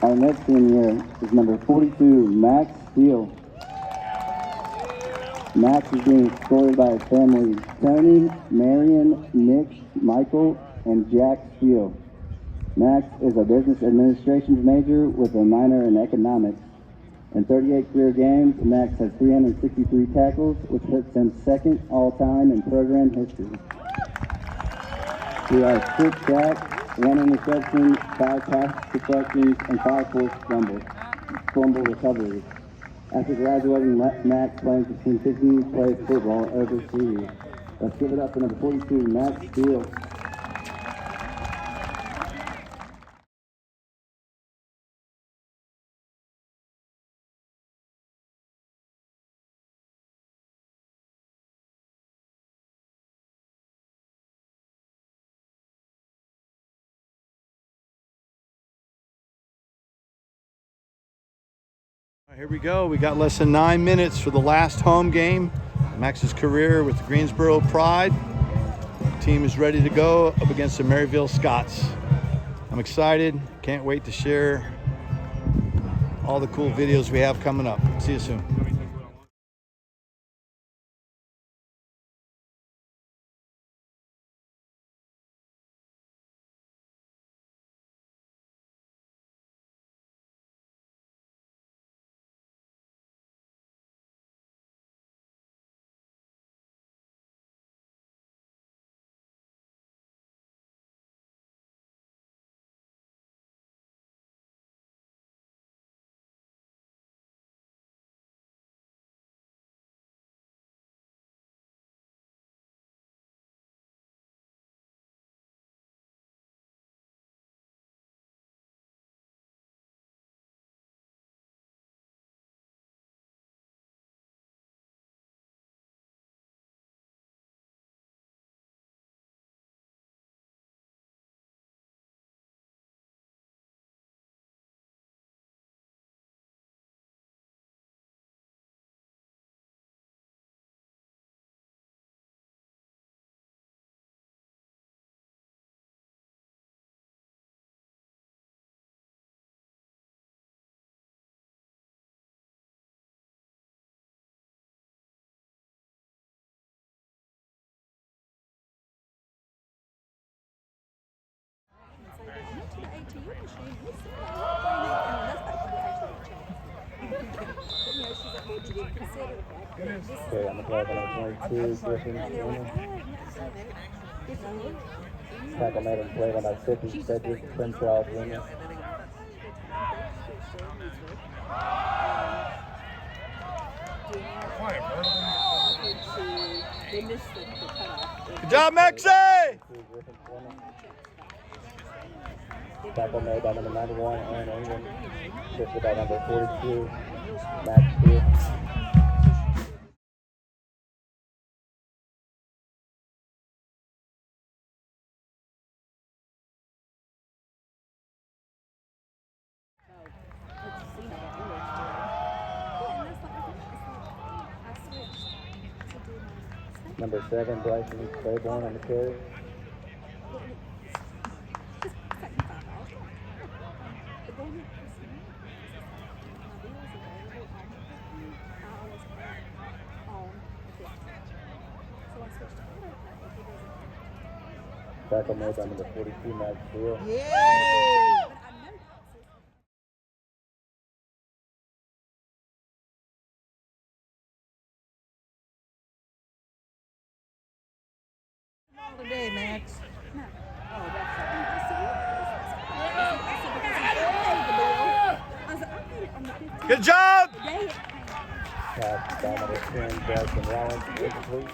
Our next senior is number 42, Max Steele. Max is being escorted by his family, Tony, Marion, Nick, Michael, and Jack Steele. Max is a business administration major with a minor in economics. In 38 career games, Max has 363 tackles, which puts him second all-time in program history. He has 6 sacks, 1 interception, 5 pass deflections, and 5 forced fumble recoveries. After graduating, Max plans to continue to play football overseas. Let's give it up for number 42, Max Steele. Here we go. We got less than 9 minutes for the last home game. Max's career with the Greensboro Pride. The team is ready to go up against the Maryville Scots. I'm excited. Can't wait to share all the cool videos we have coming up. See you soon. Okay, I'm going to play by 22, Griffin. Tackle made and played by 50, Cedric Crenshaw Jr. Good job, Maxie! Tackle made by number 91, Aaron Ingram. Assisted by number 42, Max Steele. Number 7, Bryson Claiborne on the carry. Tackle made by number 42, Max Steele. Yay! Today, Max. Good job! Pass by number 10, Bryson Rollins, incomplete.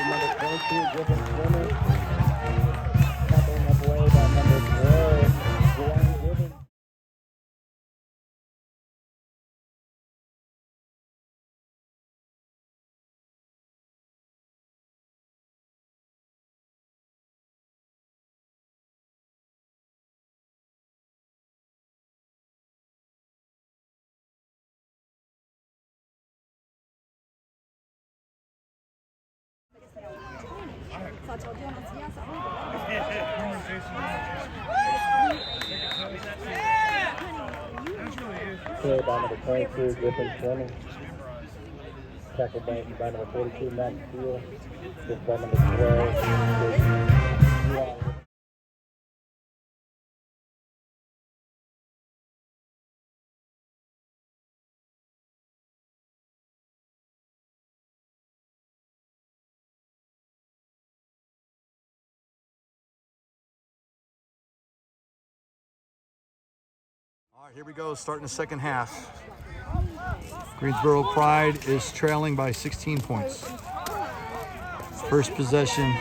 Number 22, Griffin Swimmer. Tackling up away by number 12. Carried by number 22, Griffin Fleming. Tackle by number 42, Max Steele. Just by number 12, All right, here we go, starting the second half. Greensboro Pride is trailing by 16 points. First possession.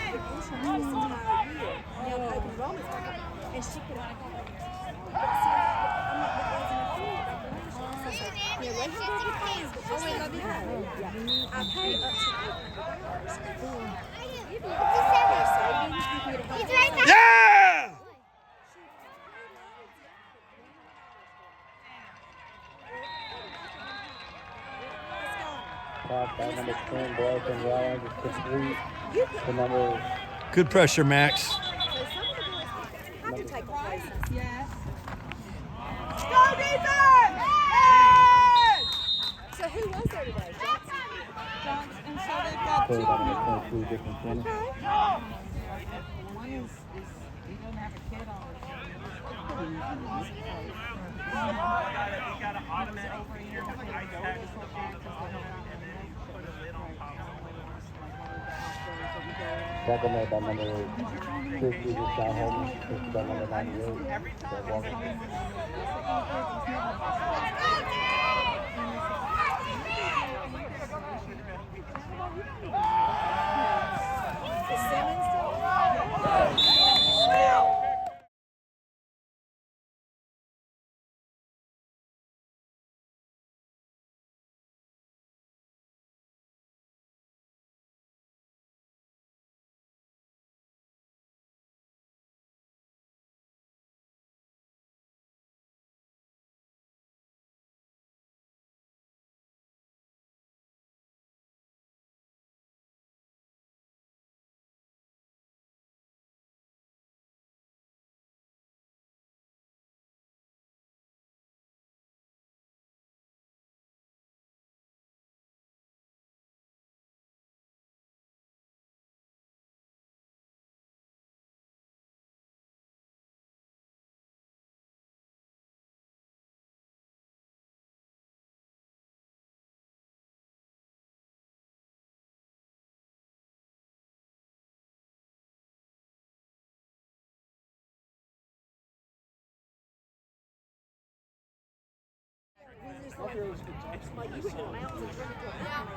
Yeah! pass by number 10, Bryson Ryan, just complete. The number Good pressure, Max. Yes. Go defense! So who was there today? Johnson, and so they've got carried two. by number 22, Griffin Fleming. One is he doesn't have a kid on Tackle made by number 50, John Holman. Just by number 98, Brett Walker.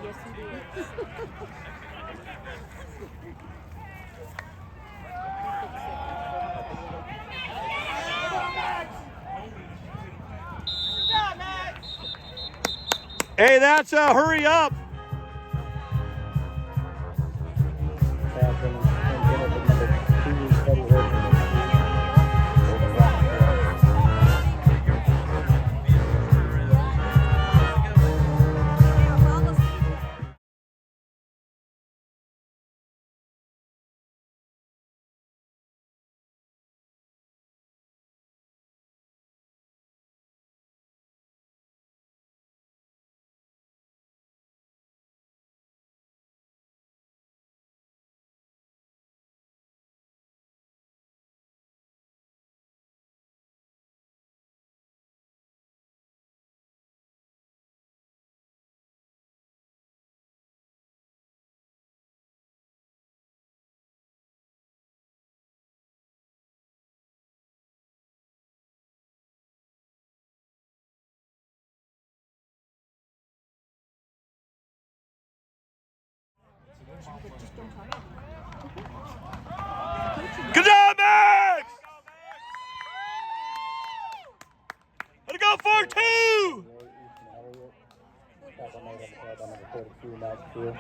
Yes, he did. Hey, that's a hurry up. Good job, Max! Let it go for two! Tackle made by number 42, Max Steele.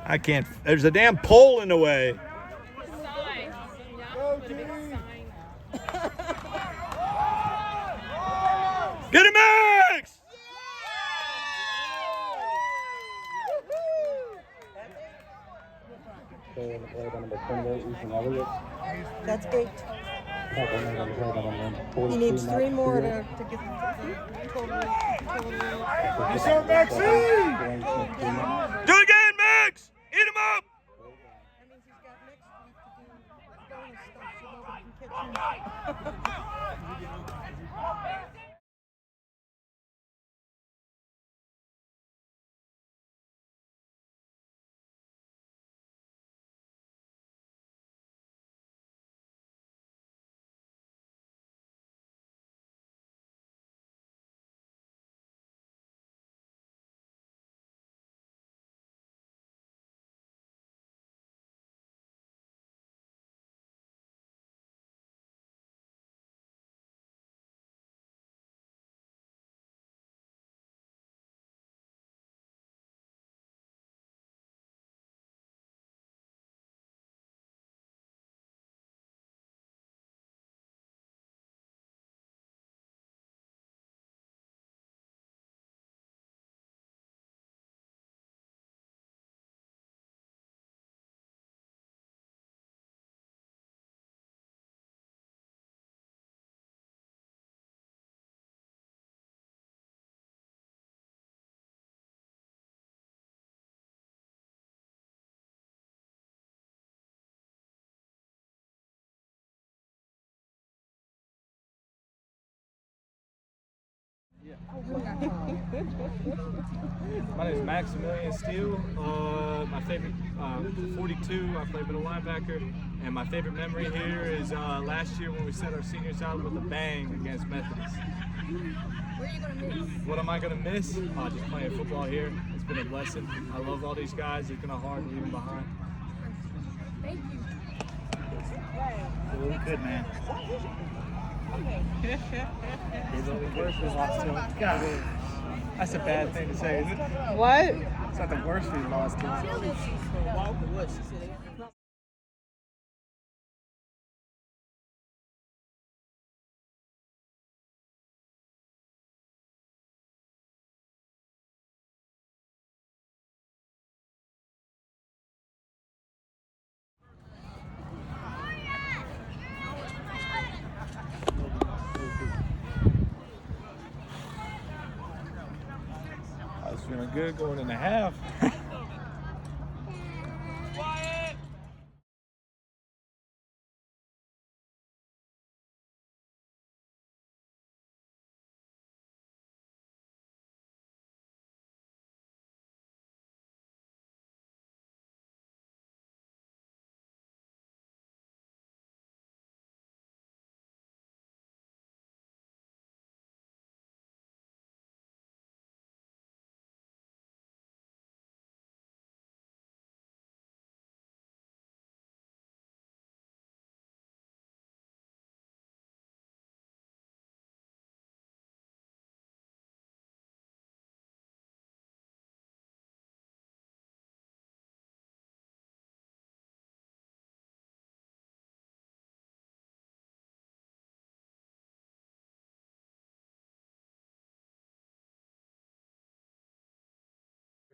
I can't. There's a damn pole in the way. Get him, Max! That's 8. He needs 3 more to get the total. Yes, sir, Maxine! Do it again, Max! Eat him up! That means he's got next week to do bonus stuff so nobody can catch him. My name is Max Steele LB. My favorite 42. I play middle linebacker, and my favorite memory here is last year when we set our seniors out with a bang against Methodist. What are you going to miss? What am I gonna miss? Just playing football here. It's been a blessing. I love all these guys. It's been a hard to leave them behind. Thank you. Really good, man. He's only worse we lost to him. God, that's a bad thing to say, isn't it? What? It's not the worst we lost to him. I was feeling good going in the half.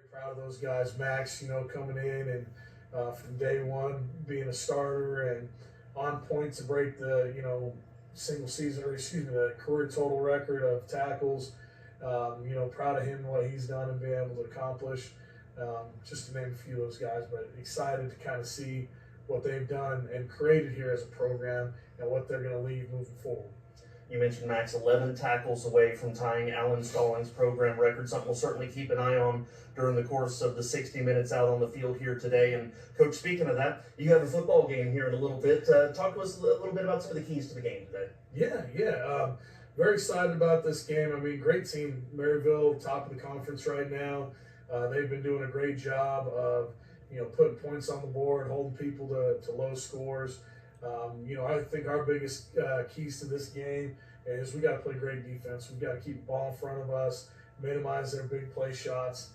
Proud of those guys, Max, coming in and from day one being a starter and on point to break the, single season, or the career total record of tackles. Proud of him and what he's done and been able to accomplish, just to name a few of those guys, but excited to kind of see what they've done and created here as a program and what they're going to leave moving forward. You mentioned Max, 11 tackles away from tying Alan Stallings' program record, something we'll certainly keep an eye on during the course of the 60 minutes out on the field here today. And Coach, speaking of that, you have a football game here in a little bit. Talk to us a little bit about some of the keys to the game today. Yeah. Very excited about this game. I mean, great team. Maryville, top of the conference right now. They've been doing a great job of, putting points on the board, holding people to low scores. I think our biggest keys to this game is we got to play great defense. We got to keep the ball in front of us, minimize their big play shots.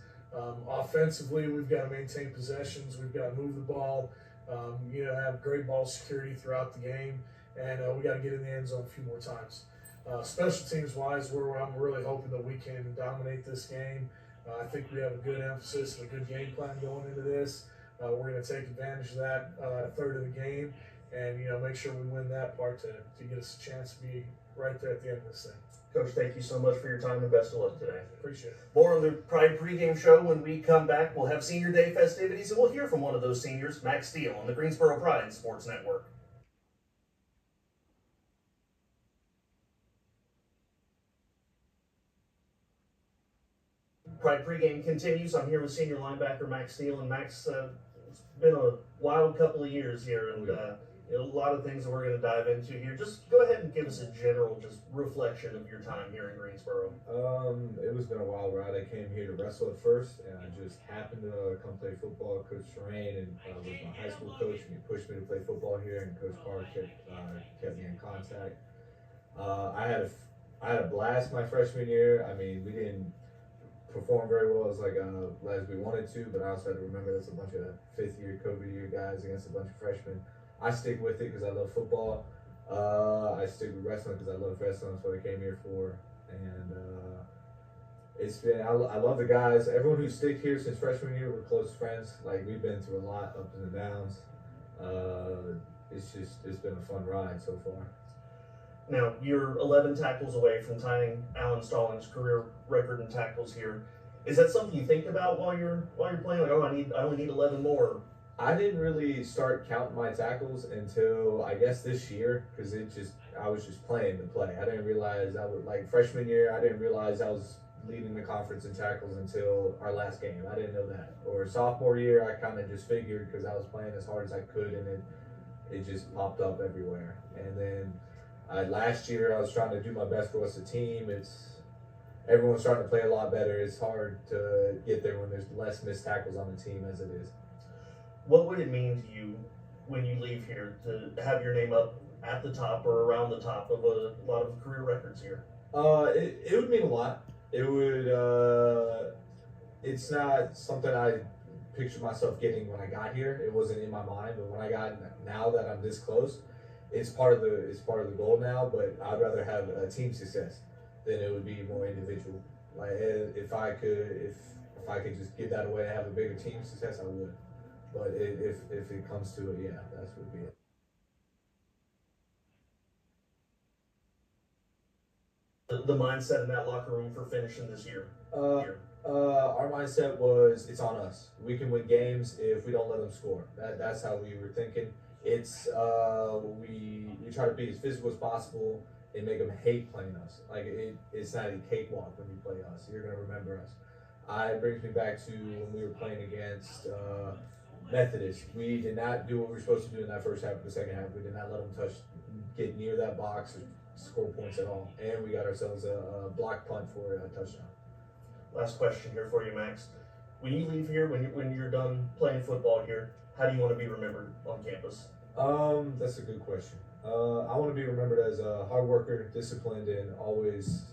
Offensively, we've got to maintain possessions. We've got to move the ball. Have great ball security throughout the game, and we got to get in the end zone a few more times. Special teams wise, I'm really hoping that we can dominate this game. I think we have a good emphasis and a good game plan going into this. We're going to take advantage of that third of the game, and make sure we win that part to get us a chance to be right there at the end of this thing. Coach, thank you so much for your time and best of luck today. Appreciate it. More on the Pride pregame show when we come back. We'll have Senior Day festivities, and we'll hear from one of those seniors, Max Steele, on the Greensboro Pride Sports Network. Pride pregame continues. I'm here with senior linebacker Max Steele, and Max, it's been a wild couple of years here, and a lot of things that we're going to dive into here. Just go ahead and give us a general reflection of your time here in Greensboro. It was been a wild ride. I came here to wrestle at first, and I just happened to come play football. Coach Terrain was my high school coach, and he pushed me to play football here, and Coach Carr kept me in contact. I had a blast my freshman year. I mean, we didn't perform very well as we wanted to, but I also had to remember that's a bunch of fifth-year, COVID-year guys against a bunch of freshmen. I stick with it because I love football. I stick with wrestling because I love wrestling. That's what I came here for. And I love the guys. Everyone who stick here since freshman year, we're close friends. Like, we've been through a lot, ups and downs. It's been a fun ride so far. Now, you're 11 tackles away from tying Alan Stallings' career record in tackles here. Is that something you think about while you're playing? Like, I only need 11 more. I didn't really start counting my tackles until I guess this year, because I was just playing to play. I didn't realize freshman year. I didn't realize I was leading the conference in tackles until our last game. I didn't know that. Or sophomore year, I kind of just figured because I was playing as hard as I could, and it just popped up everywhere. And then last year, I was trying to do my best for us as a team. Everyone's starting to play a lot better. It's hard to get there when there's less missed tackles on the team as it is. What would it mean to you when you leave here to have your name up at the top or around the top of a lot of career records here? It would mean a lot. It would. It's not something I pictured myself getting when I got here. It wasn't in my mind, but when now that I'm this close, it's part of the goal now. But I'd rather have a team success than it would be more individual. Like if I could just give that away and have a bigger team success, I would. But if it comes to it, yeah, that would be it. The mindset in that locker room for finishing this year. Our mindset was it's on us. We can win games if we don't let them score. That's how we were thinking. It's we try to be as physical as possible and make them hate playing us. Like it's not a cakewalk when you play us. You're gonna remember us. It brings me back to when we were playing against Methodist. We did not do what we were supposed to do in that first half or the second half. We did not let them get near that box or score points at all. And we got ourselves a block punt for a touchdown. Last question here for you, Max. When you leave here, when you're done playing football here, how do you want to be remembered on campus? That's a good question. I want to be remembered as a hard worker, disciplined, and always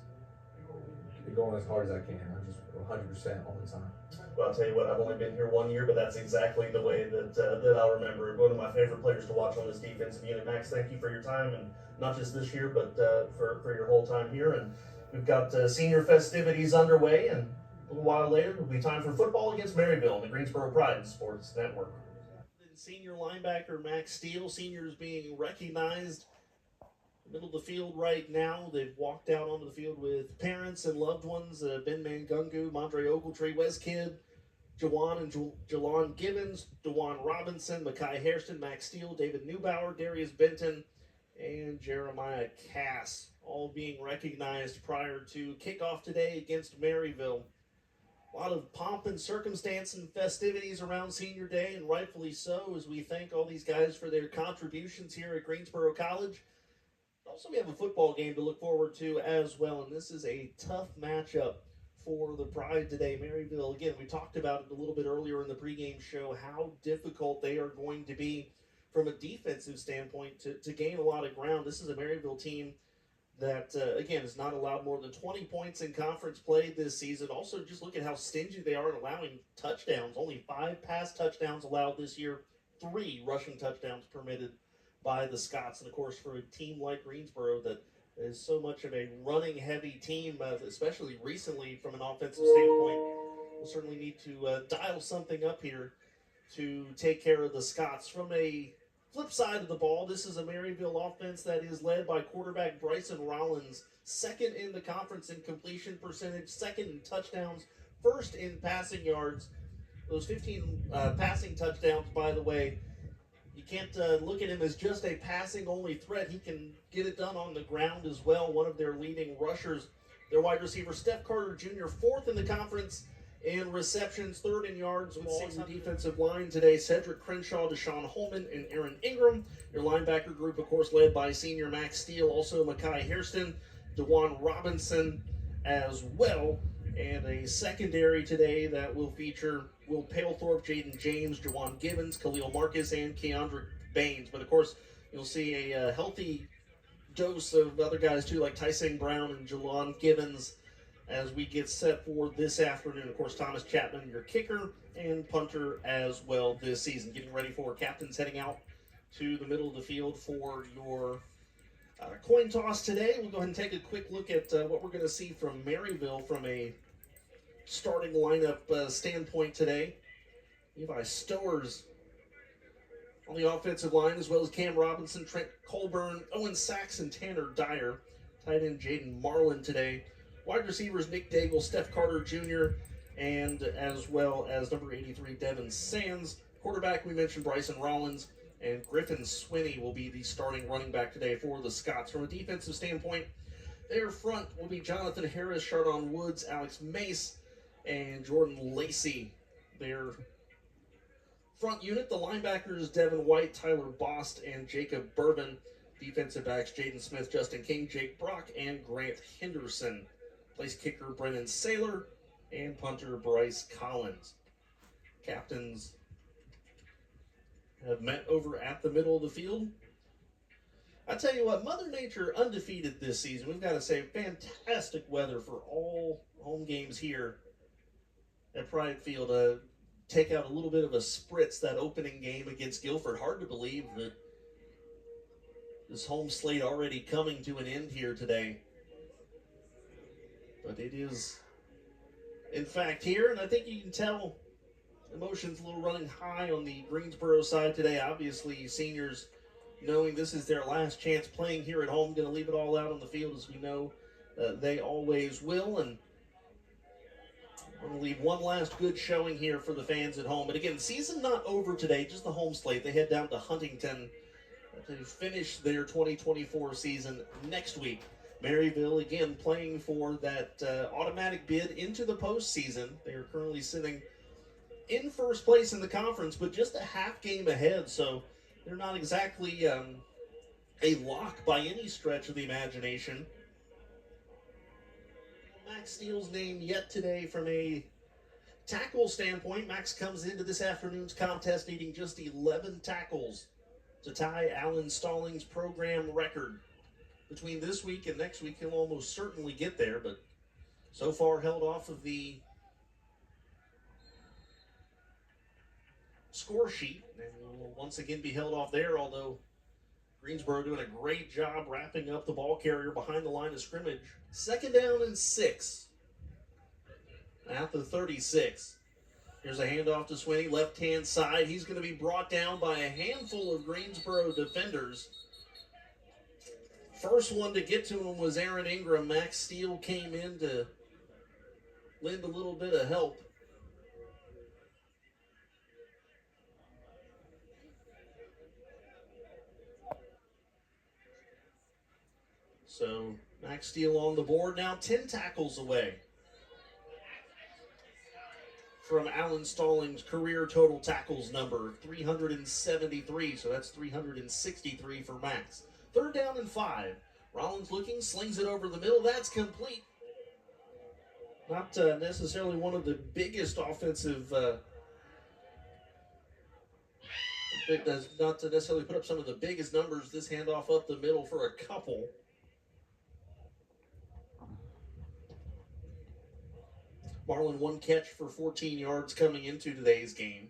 going as hard as I can. I'm just 100% all the time. Well, I'll tell you what, I've only been here 1 year, but that's exactly the way that I'll remember it. One of my favorite players to watch on this defensive unit. Max, thank you for your time, and not just this year, but for your whole time here. And we've got senior festivities underway, and a little while later, it'll be time for football against Maryville on the Greensboro Pride Sports Network. Senior linebacker Max Steele, seniors being recognized middle of the field right now. They've walked out onto the field with parents and loved ones. Ben Mangungu, Mondre Ogletree, Wes Kidd, Jawan and Jalon Gibbons, DeJuan Robinson, Makai Hairston, Max Steele, David Neubauer, Darius Benton, and Jeremiah Cass, all being recognized prior to kickoff today against Maryville. A lot of pomp and circumstance and festivities around Senior Day, and rightfully so, as we thank all these guys for their contributions here at Greensboro College. Also, we have a football game to look forward to as well, and this is a tough matchup for the Pride today. Maryville, again, we talked about it a little bit earlier in the pregame show, how difficult they are going to be from a defensive standpoint to gain a lot of ground. This is a Maryville team that, again, has not allowed more than 20 points in conference play this season. Also, just look at how stingy they are in allowing touchdowns. Only 5 pass touchdowns allowed this year, 3 rushing touchdowns permitted by the Scots. And, of course, for a team like Greensboro that is so much of a running-heavy team, especially recently from an offensive standpoint, we'll certainly need to dial something up here to take care of the Scots. From a flip side of the ball, this is a Maryville offense that is led by quarterback Bryson Rollins, second in the conference in completion percentage, second in touchdowns, first in passing yards. Those 15 passing touchdowns, by the way, you can't look at him as just a passing-only threat. He can get it done on the ground as well. One of their leading rushers, their wide receiver, Steph Carter Jr., fourth in the conference in receptions, third in yards. With the defensive line today, Cedric Crenshaw, Deshaun Holman, and Aaron Ingram. Your linebacker group, of course, led by senior Max Steele, also Makai Hairston, DeJuan Robinson as well. And a secondary today that will feature Will Palethorpe, Jaden James, Jawan Gibbons, Khalil Marcus, and Keandre Baines. But, of course, you'll see a healthy dose of other guys, too, like Tyson Brown and Jawan Gibbons, as we get set for this afternoon. Of course, Thomas Chapman, your kicker and punter as well this season. Getting ready for captains heading out to the middle of the field for your coin toss today. We'll go ahead and take a quick look at what we're going to see from Maryville from a starting lineup standpoint today. Levi Stowers on the offensive line, as well as Cam Robinson, Trent Colburn, Owen Sachs, and Tanner Dyer. Tight end Jaden Marlin today. Wide receivers Nick Daigle, Steph Carter Jr., and as well as number 83 Devin Sands. Quarterback, we mentioned Bryson Rollins, and Griffin Swinney will be the starting running back today for the Scots. From a defensive standpoint, their front will be Jonathan Harris, Chardon Woods, Alex Mace, and Jordan Lacey. Their front unit, the linebackers Devin White, Tyler Bost, and Jacob Bourbon. Defensive backs Jaden Smith, Justin King, Jake Brock, and Grant Henderson. Place kicker Brennan Saylor, and punter Bryce Collins. Captains have met over at the middle of the field. I tell you what, Mother Nature undefeated this season. We've got to say, fantastic weather for all home games here at Pride Field. Take out a little bit of a spritz that opening game against Guilford. Hard to believe that this home slate already coming to an end here today. But it is, in fact, here, and I think you can tell emotions a little running high on the Greensboro side today. Obviously, seniors knowing this is their last chance playing here at home, going to leave it all out on the field, as we know they always will. And we're going to leave one last good showing here for the fans at home. But again, season not over today, just the home slate. They head down to Huntington to finish their 2024 season next week. Maryville, again, playing for that automatic bid into the postseason. They are currently sitting in first place in the conference, but just a half game ahead, so they're not exactly a lock by any stretch of the imagination. Max Steele's name yet today from a tackle standpoint. Max comes into this afternoon's contest needing just 11 tackles to tie Alan Stallings' program record. Between this week and next week, he'll almost certainly get there, but so far held off of the score sheet, and will once again be held off there, although Greensboro doing a great job wrapping up the ball carrier behind the line of scrimmage. 2nd down and 6 at the 36. Here's a handoff to Swinney, left-hand side. He's going to be brought down by a handful of Greensboro defenders. First one to get to him was Aaron Ingram. Max Steele came in to lend a little bit of help. So Max Steele on the board now, 10 tackles away from Alan Stallings' career total tackles number, 373. So that's 363 for Max. 3rd down and 5. Rollins looking, slings it over the middle. That's complete. Not necessarily one of the biggest offensive That does not to necessarily put up some of the biggest numbers. This handoff up the middle for a couple. Marlin, one catch for 14 yards coming into today's game.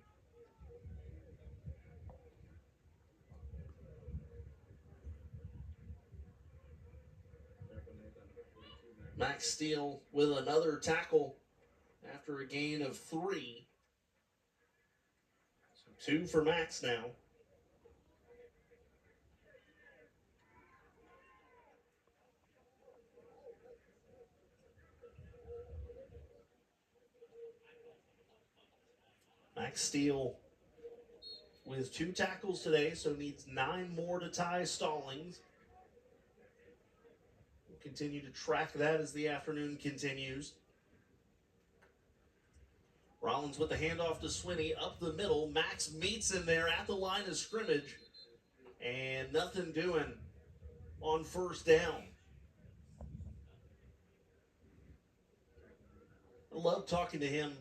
Max Steele with another tackle after a gain of 3. So 2 for Max now. Max Steele with 2 tackles today, so needs 9 more to tie Stallings. We'll continue to track that as the afternoon continues. Rollins with the handoff to Swinney up the middle. Max meets him there at the line of scrimmage, and nothing doing on first down. I love talking to him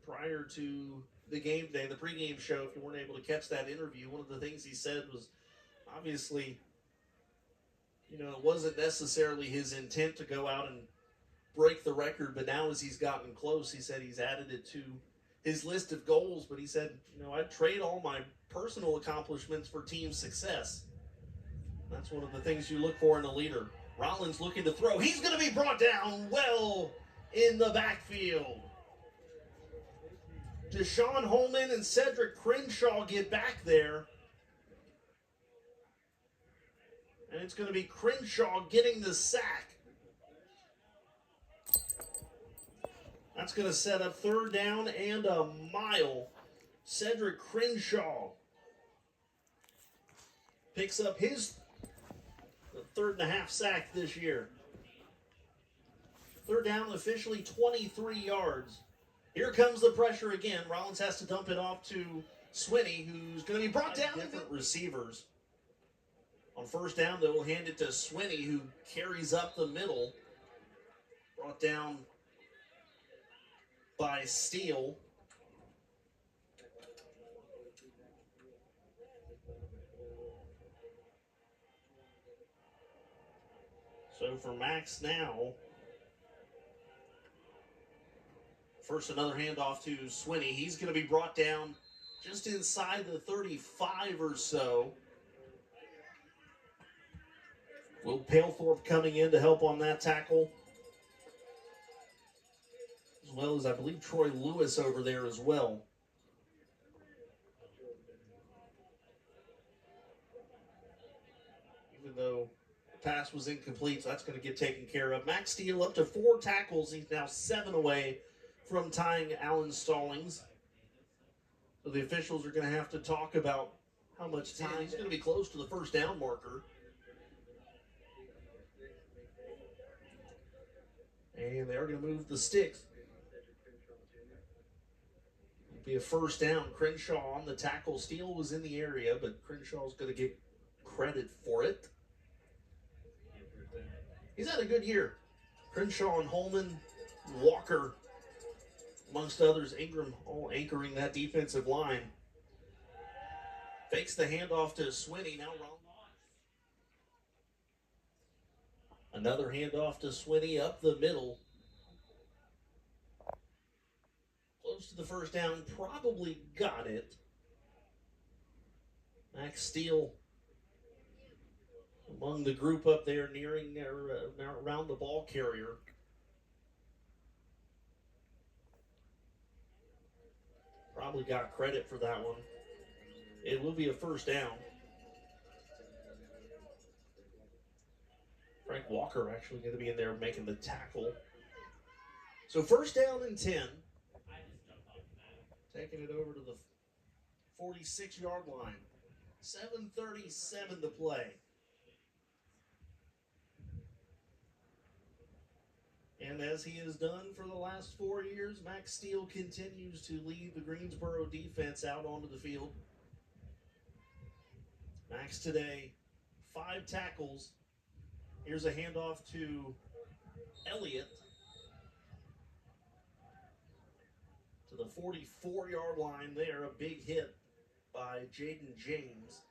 prior to the game day, the pregame show. If you weren't able to catch that interview, one of the things he said was, obviously, you know, it wasn't necessarily his intent to go out and break the record, but now as he's gotten close, he said he's added it to his list of goals. But he said, you know, I'd trade all my personal accomplishments for team success. That's one of the things you look for in a leader. Rollins looking to throw. He's going to be brought down well in the backfield. Deshaun Holman and Cedric Crenshaw get back there. And it's going to be Crenshaw getting the sack. That's going to set up 3rd down and a mile. Cedric Crenshaw picks up his 3rd and a half sack this year. 3rd down, officially 23 yards. Here comes the pressure again. Rollins has to dump it off to Swinney, who's going to be brought down. Different receivers. On first down, they will hand it to Swinney, who carries up the middle. Brought down by Steele. So for Max now, first another handoff to Swinney. He's going to be brought down just inside the 35 or so. Will Palethorpe coming in to help on that tackle, as well as I believe Troy Lewis over there as well. Even though the pass was incomplete, so that's going to get taken care of. Max Steele up to 4 tackles. He's now 7 away from tying Alan Stallings. So the officials are going to have to talk about how much time. He's going to be close to the first down marker. And they are going to move the sticks. It'll be a first down. Crenshaw on the tackle. Steele was in the area, but Crenshaw's going to get credit for it. He's had a good year. Crenshaw and Holman, Walker, amongst others, Ingram all anchoring that defensive line. Fakes the handoff to Swinney. Now Rollins. Another handoff to Swinney up the middle. Close to the first down. Probably got it. Max Steele among the group up there nearing around the ball carrier. Probably got credit for that one. It will be a first down. Frank Walker actually going to be in there making the tackle. So first down and 10. Taking it over to the 46-yard line. 7:37 to play. And as he has done for the last 4 years, Max Steele continues to lead the Greensboro defense out onto the field. Max today, 5 tackles. Here's a handoff to Elliott to the 44-yard line there. A big hit by Jaden James.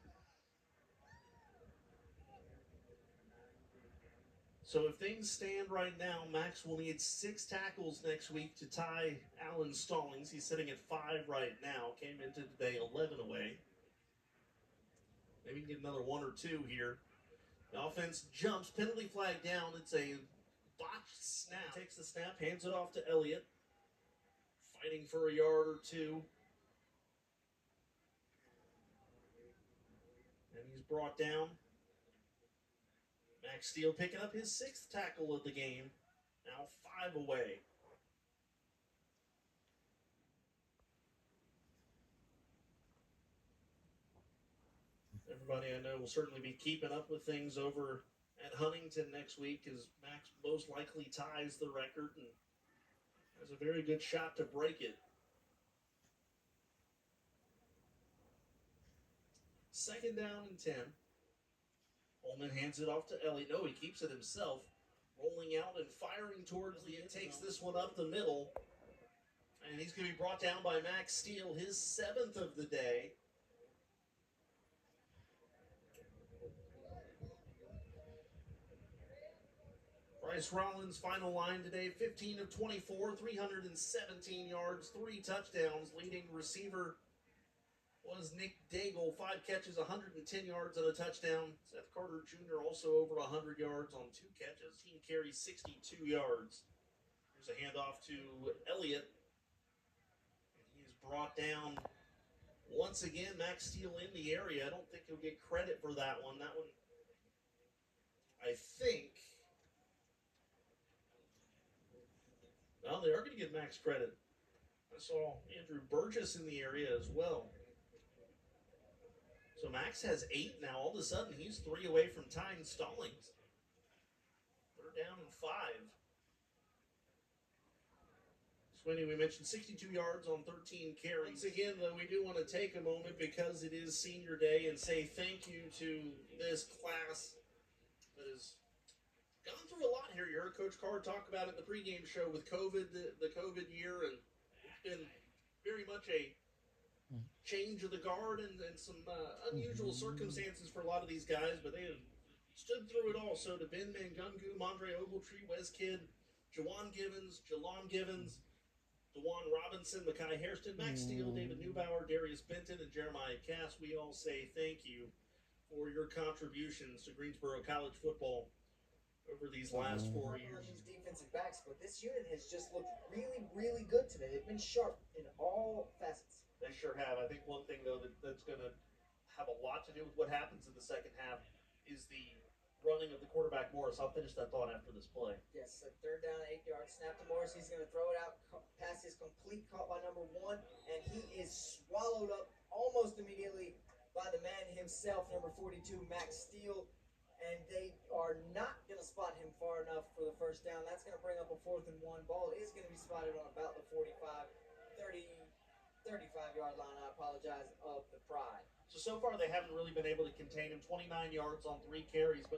So if things stand right now, Max will need 6 tackles next week to tie Alan Stallings. He's sitting at 5 right now. Came into today 11 away. Maybe he can get another 1 or 2 here. The offense jumps, penalty flag down. It's a botched snap. Takes the snap, hands it off to Elliott. Fighting for a yard or 2. And he's brought down. Max Steele picking up his 6th tackle of the game. Now 5 away. Everybody I know will certainly be keeping up with things over at Huntington next week as Max most likely ties the record and has a very good shot to break it. 2nd down and 10. Holman hands it off to Elliott. No, he keeps it himself. Rolling out and firing towards the end. Takes this one up the middle. And he's going to be brought down by Max Steele, his 7th of the day. Bryce Rollins' final line today, 15 of 24, 317 yards, 3 touchdowns. Leading receiver was Nick Daigle, 5 catches, 110 yards and a touchdown. Seth Carter Jr. also over 100 yards on 2 catches. Team carries 62 yards. Here's a handoff to Elliott. And he is brought down once again. Max Steele in the area. I don't think he'll get credit for that one. That one, I think... Well, they are going to give Max credit. I saw Andrew Burgess in the area as well. So Max has 8 now. All of a sudden, he's 3 away from tying Stallings. 3rd down and 5. Swinney, we mentioned 62 yards on 13 carries. Once again, though, we do want to take a moment because it is senior day and say thank you to this class that has gone through a lot here. You heard Coach Carr talk about it in the pregame show with COVID, the COVID year, and it's been very much a change of the guard and some unusual circumstances for a lot of these guys, but they have stood through it all. So to Ben Mangungu, Mondre Ogletree, Wes Kidd, Jawan Givens, Jalon Givens, DeJuan Robinson, Mekhi Hairston, Max Steele, David Neubauer, Darius Benton, and Jeremiah Cass, we all say thank you for your contributions to Greensboro College football over these last 4 years. These defensive backs, but this unit has just looked really, really good today. They've been sharp in all facets. They sure have. I think one thing, though, that's going to have a lot to do with what happens in the second half is the running of the quarterback, Morris. I'll finish that thought after this play. Yes, a 3rd down, 8 yards snap to Morris. He's going to throw it out. Pass is complete, caught by number 1, and he is swallowed up almost immediately by the man himself, number 42, Max Steele. And they are not going to spot him far enough for the 1st down. That's going to bring up a 4th and 1. Ball is going to be spotted on about the 35-yard line, I apologize, of the Pride. So far they haven't really been able to contain him. 29 yards on 3 carries, but